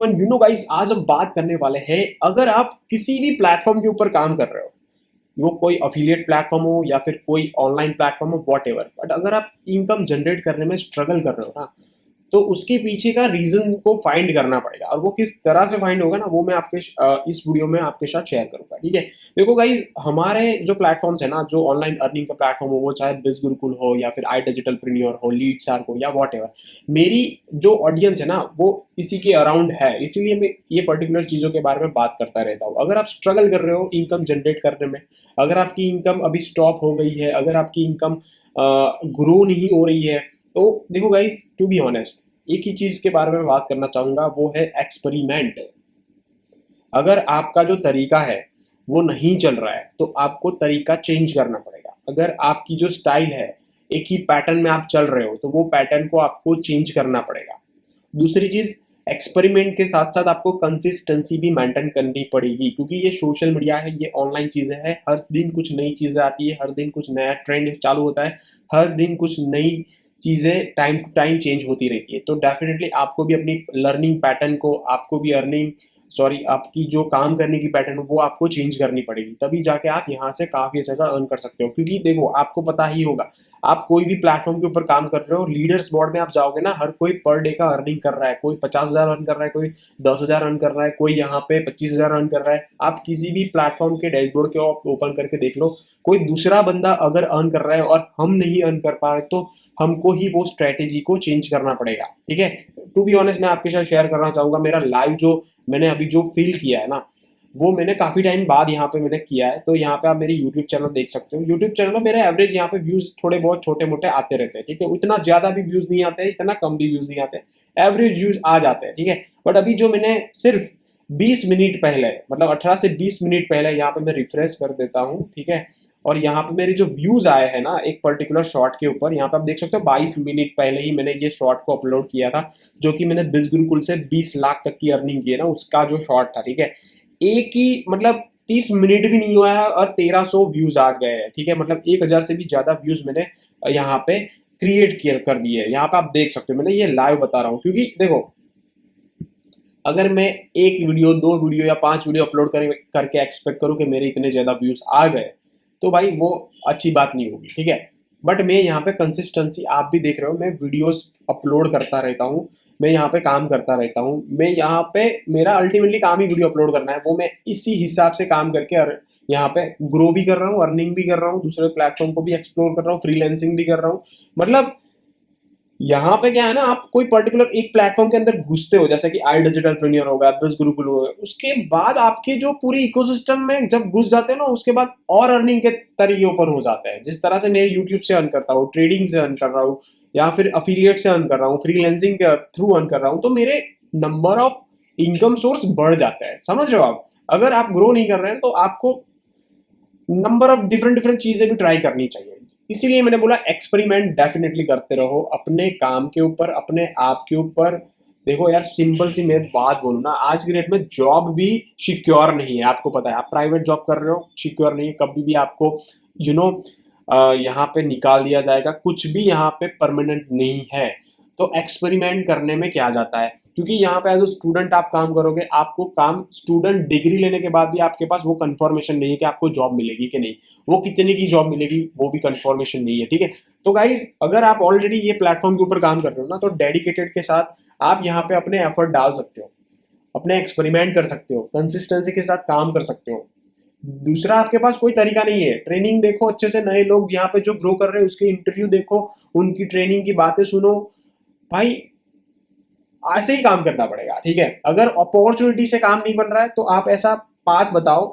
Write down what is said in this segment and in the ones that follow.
Guys, आज हम बात करने वाले हैं, अगर आप किसी भी प्लेटफॉर्म के ऊपर काम कर रहे हो, वो कोई अफिलिएट प्लेटफॉर्म हो या फिर कोई ऑनलाइन प्लेटफॉर्म हो, वॉट एवर, बट अगर आप इनकम जनरेट करने में स्ट्रगल कर रहे हो ना, तो उसके पीछे का रीजन को फाइंड करना पड़ेगा। और वो किस तरह से फाइंड होगा ना, वो मैं आपके इस वीडियो में आपके साथ शेयर करूंगा। ठीक है, देखो गाइज, हमारे जो प्लेटफॉर्म्स है ना, जो ऑनलाइन अर्निंग का प्लेटफॉर्म हो, वो चाहे बिज गुरुकुल हो या फिर आई डिजिटल प्रीमियर हो, लीड सार्क हो या वॉट एवर, मेरी जो ऑडियंस है ना, वो इसी के अराउंड है। इसीलिए मैं ये पर्टिकुलर चीज़ों के बारे में बात करता रहता हूँ। अगर आप स्ट्रगल कर रहे हो इनकम जनरेट करने में, अगर आपकी इनकम अभी स्टॉप हो गई है, अगर आपकी इनकम ग्रो नहीं हो रही है, तो देखो गाइज, टू बी ऑनेस्ट, एक ही चीज के बारे में बात करना चाहूंगा, वो है एक्सपेरिमेंट। अगर आपका जो तरीका है वो नहीं चल रहा है, तो आपको तरीका चेंज करना पड़ेगा। अगर आपकी जो स्टाइल है, एक ही पैटर्न में आप चल रहे हो, तो वो पैटर्न को आपको चेंज करना पड़ेगा। दूसरी चीज, एक्सपेरिमेंट के साथ साथ आपको कंसिस्टेंसी भी मेंटेन करनी पड़ेगी, क्योंकि ये सोशल मीडिया है, ये ऑनलाइन चीजें हैं, हर दिन कुछ नई चीजें आती है, हर दिन कुछ नया ट्रेंड चालू होता है, हर दिन कुछ नई चीजें टाइम टू टाइम चेंज होती रहती है। तो डेफिनेटली आपको भी अपनी लर्निंग पैटर्न को, आपको भी अर्निंग, सॉरी, आपकी जो काम करने की पैटर्न वो आपको चेंज करनी पड़ेगी, तभी जाके आप यहाँ से काफी अच्छा सा अर्न कर सकते हो। क्योंकि देखो, आपको पता ही होगा, आप कोई भी प्लेटफॉर्म के ऊपर काम कर रहे हो, लीडर्स बोर्ड में आप जाओगे ना, हर कोई पर डे का अर्निंग कर रहा है। कोई 50,000 अर्न कर रहा है, कोई 10,000 अर्न कर रहा है, कोई यहाँ पे 25,000 अर्न कर रहा है। आप किसी भी प्लेटफॉर्म के डैशबोर्ड के ओपन करके देख लो, कोई दूसरा बंदा अगर अर्न कर रहा है और हम नहीं अर्न कर पा रहे, तो हमको ही वो स्ट्रेटेजी को चेंज करना पड़ेगा। ठीक है, टू बी ऑनेस्ट, मैं आपके साथ शेयर करना चाहूंगा, मेरा लाइव जो मैंने अभी जो फील किया है ना, वो मैंने काफी टाइम बाद यहाँ पे मैंने किया है। तो यहाँ पे आप मेरी यूट्यूब चैनल देख सकते हो। यूट्यूब चैनल में मेरे एवरेज यहाँ पे व्यूज थोड़े बहुत छोटे मोटे आते रहते हैं। ठीक है, इतना ज्यादा भी व्यूज नहीं आते हैं, इतना कम भी व्यूज नहीं आते हैं, एवरेज व्यूज आ जाते हैं। ठीक है, बट अभी जो मैंने सिर्फ 20 मिनट पहले, मतलब 18 से 20 मिनट पहले यहाँ पे मैं रिफ्रेश कर देता हूँ। ठीक है, और यहाँ पे मेरे जो व्यूज आए हैं ना, एक पर्टिकुलर शॉर्ट के ऊपर, यहाँ पे आप देख सकते हो 22 मिनट पहले ही मैंने ये शॉर्ट को अपलोड किया था, जो कि मैंने बिज गुरुकुल से 20 लाख तक की अर्निंग की है ना, उसका जो शॉर्ट था। ठीक है, एक ही मतलब 30 मिनट भी नहीं हुआ है और 1300 व्यूज आ गए हैं। ठीक है, मतलब 1000 से भी ज्यादा व्यूज मैंने यहाँ पे क्रिएट किया कर दिए हैं। यहाँ पे आप देख सकते हो, मैंने ये लाइव बता रहा हूँ। क्योंकि देखो, अगर मैं एक वीडियो, दो वीडियो या 5 वीडियो अपलोड करके एक्सपेक्ट करूं कि मेरे इतने ज्यादा व्यूज आ गए, तो भाई वो अच्छी बात नहीं होगी। ठीक है, बट मैं यहाँ पे कंसिस्टेंसी, आप भी देख रहे हो, मैं वीडियोस अपलोड करता रहता हूँ, मैं यहाँ पे काम करता रहता हूँ। मैं यहाँ पे, मेरा अल्टीमेटली काम ही वीडियो अपलोड करना है, वो मैं इसी हिसाब से काम करके यहाँ पे ग्रो भी कर रहा हूँ, अर्निंग भी कर रहा हूँ, दूसरे प्लेटफॉर्म को भी एक्सप्लोर कर रहा हूँ, फ्रीलैंसिंग भी कर रहा हूँ। मतलब यहाँ पे क्या है ना, आप कोई पर्टिकुलर एक प्लेटफॉर्म के अंदर घुसते हो, जैसे कि आई डिजिटल प्रीमियर होगा, बिज गुरुकुल होगा, उसके बाद आपके जो पूरी इकोसिस्टम में जब घुस जाते हैं ना, उसके बाद और अर्निंग के तरीके ऊपर हो जाते हैं। जिस तरह से मैं यूट्यूब से अर्न करता हूँ, ट्रेडिंग से अर्न कर रहा हूँ, या फिर अफिलिएट से अर्न कर रहा हूँ, फ्रीलैंसिंग के थ्रू अर्न कर रहा हूँ, तो मेरे नंबर ऑफ इनकम सोर्स बढ़ जाता है। समझ रहे हो आप? अगर आप ग्रो नहीं कर रहे हैं, तो आपको नंबर ऑफ डिफरेंट डिफरेंट चीजें भी ट्राई करनी चाहिए। इसीलिए मैंने बोला, एक्सपेरिमेंट डेफिनेटली करते रहो अपने काम के ऊपर, अपने आप के ऊपर। देखो यार, सिंपल सी मैं बात बोलूँ ना, आज की डेट में जॉब भी सिक्योर नहीं है। आपको पता है, आप प्राइवेट जॉब कर रहे हो, सिक्योर नहीं है, कभी भी आपको यू नो यहाँ पे निकाल दिया जाएगा, कुछ भी यहाँ पे परमानेंट नहीं है। तो एक्सपेरिमेंट करने में क्या जाता है, क्योंकि यहाँ पे एज अ स्टूडेंट आप काम करोगे, आपको काम, स्टूडेंट डिग्री लेने के बाद भी आपके पास वो कंफर्मेशन नहीं है कि आपको जॉब मिलेगी कि नहीं, वो कितने की जॉब मिलेगी वो भी कंफर्मेशन नहीं है। ठीक है, तो गाइज, अगर आप ऑलरेडी ये प्लेटफॉर्म के ऊपर काम कर रहे हो ना, तो डेडिकेटेड के साथ आप यहाँ पे अपने एफर्ट डाल सकते हो, अपने एक्सपेरिमेंट कर सकते हो, कंसिस्टेंसी के साथ काम कर सकते हो। दूसरा, आपके पास कोई तरीका नहीं है, ट्रेनिंग देखो अच्छे से, नए लोग यहाँ पे जो ग्रो कर रहे हैं उसके इंटरव्यू देखो, उनकी ट्रेनिंग की बातें सुनो। भाई, ऐसे ही काम करना पड़ेगा। ठीक है, अगर अपॉर्चुनिटी से काम नहीं बन रहा है, तो आप ऐसा बात बताओ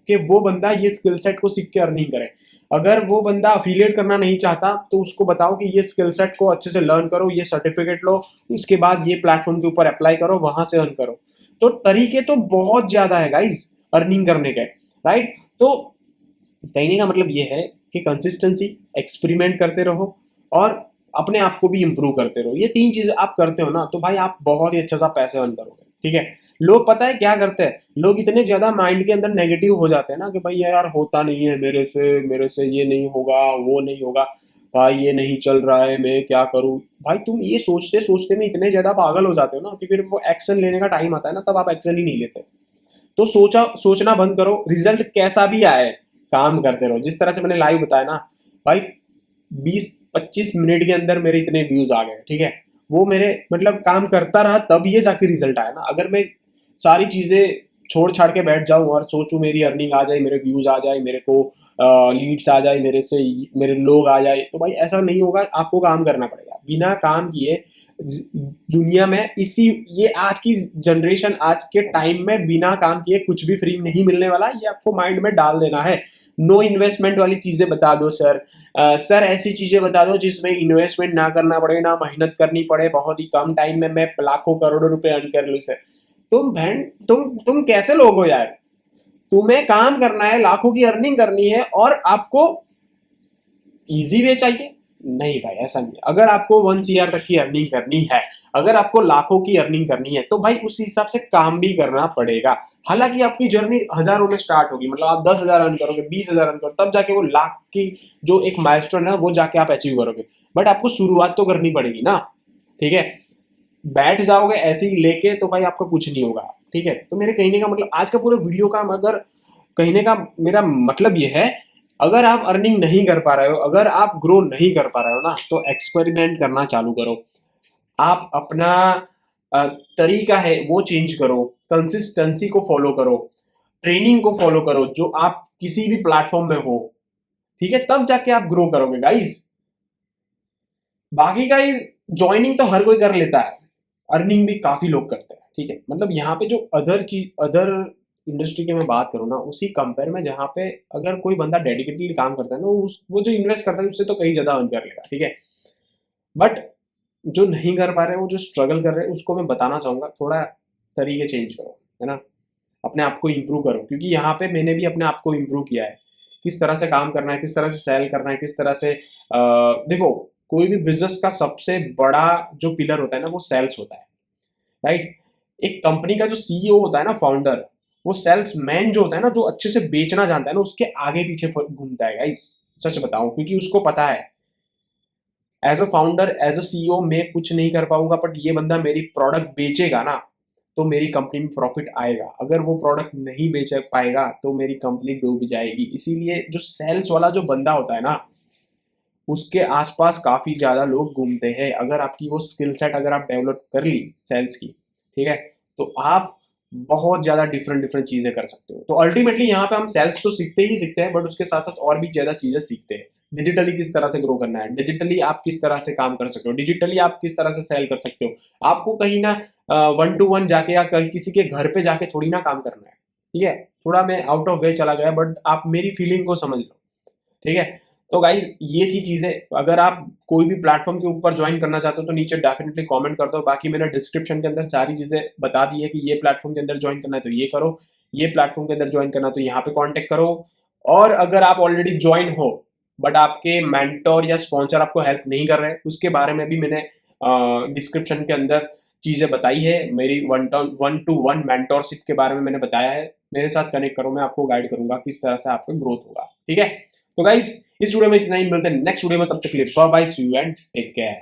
कि वो बंदा ये स्किल सेट को सीख के अर्निंग करे। अगर वो बंदा अफिलिएट करना नहीं चाहता, तो उसको बताओ कि ये स्किल सेट को अच्छे से लर्न करो, ये सर्टिफिकेट लो, उसके बाद ये प्लेटफॉर्म के ऊपर अप्लाई करो, वहां से अर्न करो। तो तरीके तो बहुत ज्यादा है गाइज अर्निंग करने के, राइट? तो कहने का मतलब ये है कि कंसिस्टेंसी, एक्सपेरिमेंट करते रहो और अपने आप को भी इंप्रूव करते रहो। ये तीन चीजें आप करते हो ना, तो भाई आप बहुत ही अच्छा सा पैसे अर्न करोगे। ठीक है, लोग पता है क्या करते हैं, लोग इतने ज्यादा माइंड के अंदर नेगेटिव हो जाते हैं ना, कि भाई यार होता नहीं है मेरे से ये नहीं होगा, वो नहीं होगा। भाई ये नहीं चल रहा है, मैं क्या करूं। भाई तुम ये सोचते सोचते में इतने ज्यादा पागल हो जाते हो ना कि फिर वो एक्शन लेने का टाइम आता है ना, तब आप एक्शन ही नहीं लेते। तो सोचना बंद करो, रिजल्ट कैसा भी आए काम करते रहो। जिस तरह से मैंने लाइव बताया ना भाई, 20-25 मिनट के अंदर मेरे इतने व्यूज आ गए, ठीक है। वो मेरे मतलब काम करता रहा तब ये जाके रिजल्ट आया ना। अगर मैं सारी चीजें छोड़ छाड़ के बैठ जाऊं और सोचूं मेरी अर्निंग आ जाए, मेरे व्यूज आ जाए, मेरे को लीड्स आ जाए, मेरे से मेरे लोग आ जाए, तो भाई ऐसा नहीं होगा। आपको काम करना पड़ेगा बिना काम किए दुनिया में। इसी ये आज की जनरेशन, आज के टाइम में बिना काम किए कुछ भी फ्री नहीं मिलने वाला, ये आपको माइंड में डाल देना है। नो इन्वेस्टमेंट वाली चीजें बता दो सर। सर ऐसी चीजें बता दो जिसमें इन्वेस्टमेंट ना करना पड़े, ना मेहनत करनी पड़े, बहुत ही कम टाइम में मैं लाखों करोड़ों रुपए अर्न कर लूं सर। तुम बहन, तुम कैसे लोग हो यार। तुम्हें काम करना है, लाखों की अर्निंग करनी है, और आपको इजी वे चाहिए? नहीं भाई, ऐसा नहीं। अगर आपको 1 CR तक की अर्निंग करनी है, अगर आपको लाखों की अर्निंग करनी है, तो भाई उस हिसाब से काम भी करना पड़ेगा। हालांकि आपकी जर्नी हजारों में स्टार्ट होगी, मतलब आप 10,000 अर्न करोगे, 20,000 अर्न करोगे, तब जाके वो लाख की जो एक माइलस्टोन है वो जाके आप अचीव करोगे। बट आपको शुरुआत तो करनी पड़ेगी ना, ठीक है। बैठ जाओगे ऐसे ही लेके तो भाई आपका कुछ नहीं होगा, ठीक है। तो मेरे कहने का मतलब, आज का पूरे वीडियो का अगर कहने का मेरा मतलब ये है, अगर आप अर्निंग नहीं कर पा रहे हो, अगर आप ग्रो नहीं कर पा रहे हो ना, तो एक्सपेरिमेंट करना चालू करो। आप अपना तरीका है वो चेंज करो, कंसिस्टेंसी को फॉलो करो, ट्रेनिंग को फॉलो करो जो आप किसी भी प्लेटफॉर्म में हो, ठीक है। तब जाके आप ग्रो करोगे गाइस। बाकी गाइस, ज्वाइनिंग तो हर कोई कर लेता है, अर्निंग भी काफी लोग करते हैं, ठीक है। मतलब यहाँ पे जो अदर इंडस्ट्री की मैं बात करूँ ना, उसी कंपेयर में जहाँ पे अगर कोई बंदा डेडिकेटली काम करता है ना, वो जो इन्वेस्ट करता है उससे तो कहीं ज्यादा अर्न कर लेगा, ठीक है। बट जो नहीं कर पा रहे, वो जो स्ट्रगल कर रहे हैं, उसको मैं बताना चाहूंगा थोड़ा तरीके चेंज करो, है ना। अपने आप को इम्प्रूव करो, क्योंकि यहाँ पे मैंने भी अपने आप को इम्प्रूव किया है। किस तरह से काम करना है, किस तरह से सेल करना है, किस तरह से देखो, कोई भी बिजनेस का सबसे बड़ा जो पिलर होता है ना, वो सेल्स होता है, राइट। एक कंपनी का जो सीईओ होता है ना, फाउंडर, वो सेल्स मैन जो होता है ना, जो अच्छे से बेचना जानता है ना, उसके आगे पीछे घूमता है गाइस। सच बताऊं, क्योंकि उसको पता है as a founder, as a CEO मैं कुछ नहीं कर पाऊंगा, बट ये बंदा मेरी प्रोडक्ट बेचेगा ना, तो मेरी कंपनी में प्रॉफिट आएगा। अगर वो प्रोडक्ट नहीं बेच पाएगा तो मेरी कंपनी डूब जाएगी। इसीलिए जो सेल्स वाला जो बंदा होता है ना, उसके आसपास काफी ज्यादा लोग घूमते हैं। अगर आपकी वो स्किल सेट अगर आप डेवलप कर ली सेल्स की, ठीक है, तो आप बहुत ज्यादा डिफरेंट डिफरेंट चीजें कर सकते हो। तो अल्टीमेटली यहाँ पे हम सेल्स तो सीखते ही सीखते हैं, बट उसके साथ साथ और भी ज्यादा चीजें सीखते हैं। डिजिटली किस तरह से ग्रो करना है, डिजिटली आप किस तरह से काम कर सकते हो, डिजिटली आप किस तरह से सेल कर सकते हो। आपको कहीं ना 1 to 1 जाके या कहीं किसी के घर पे जाके थोड़ी ना काम करना है, ठीक है। थोड़ा मैं आउट ऑफ वे चला गया, बट आप मेरी फीलिंग को समझ लो, ठीक है। तो गाइज ये थी चीजें। अगर आप कोई भी प्लेटफॉर्म के ऊपर ज्वाइन करना चाहते हो तो नीचे डेफिनेटली कमेंट कर दो। बाकी मैंने डिस्क्रिप्शन के अंदर सारी चीजें बता दी है कि ये प्लेटफॉर्म के अंदर ज्वाइन करना है तो ये करो, ये प्लेटफॉर्म के अंदर ज्वाइन करना है तो यहाँ पे कांटेक्ट करो। और अगर आप ऑलरेडी ज्वाइन हो बट आपके मेंटोर या स्पॉन्सर आपको हेल्प नहीं कर रहे, उसके बारे में भी मैंने डिस्क्रिप्शन के अंदर चीजें बताई है। मेरी 1-to-1 मेंटोरशिप के बारे में मैंने बताया है। मेरे साथ कनेक्ट करो, मैं आपको गाइड करूंगा किस तरह से आपका ग्रोथ होगा, ठीक है। तो गाइस इस वीडियो में इतना ही, मिलते हैं नेक्स्ट वीडियो में। तब तक के लिए bye bye, see you and take care.